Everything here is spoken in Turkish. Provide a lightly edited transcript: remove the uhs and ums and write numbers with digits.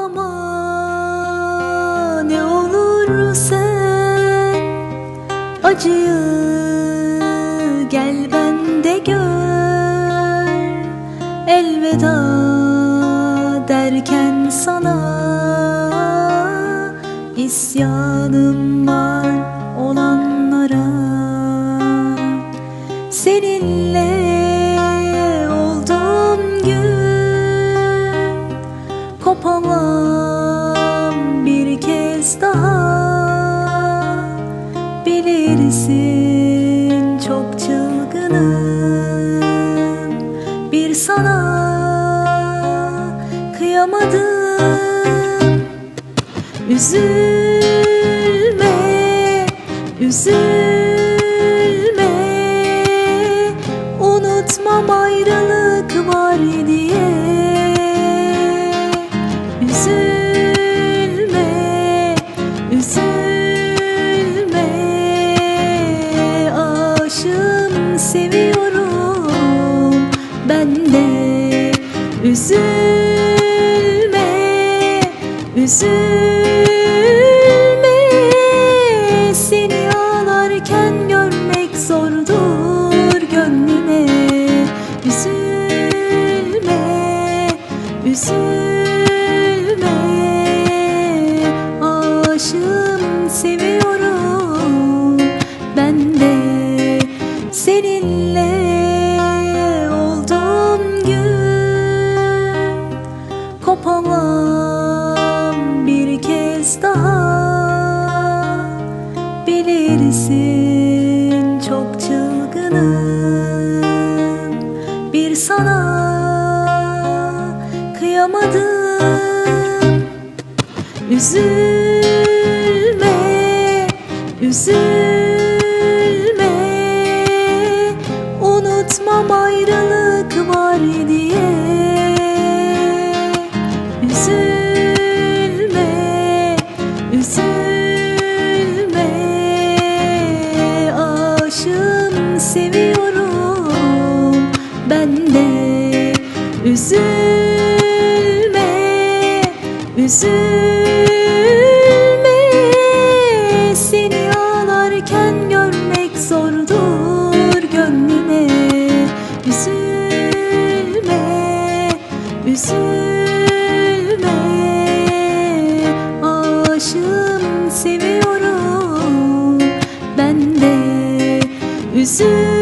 Ağlama ne olur sen, acıyı gel bende gör. Elveda derken sana isyanım var olanlara. Seninle olduğum gün kopamam bir kez daha. Bilirsin çok çılgınım, bir sana kıyamadım. Üzülme, üzülme, unutmam ayrılık var diye. Üzülme, üzülme, aşığım, seviyorum ben de. Üzülme, üzülme, seni ağlarken görmek zordur gönlüme. Üzülme, üzülme, aşığım, seviyorum ben de. Seninle olduğum gün kopamam bir kez daha. Bilirsin çok çılgınım, bir sana kıyamadım. Üzülme, üzülme, unutmam ayrılık var diye. Üzülme, üzülme, aşığım, seviyorum ben de. Üzülme, üzülme, seni ağlarken görmek zordur gönlüme. Üzülme, üzülme, aşığım, seviyorum ben de. Üzülme.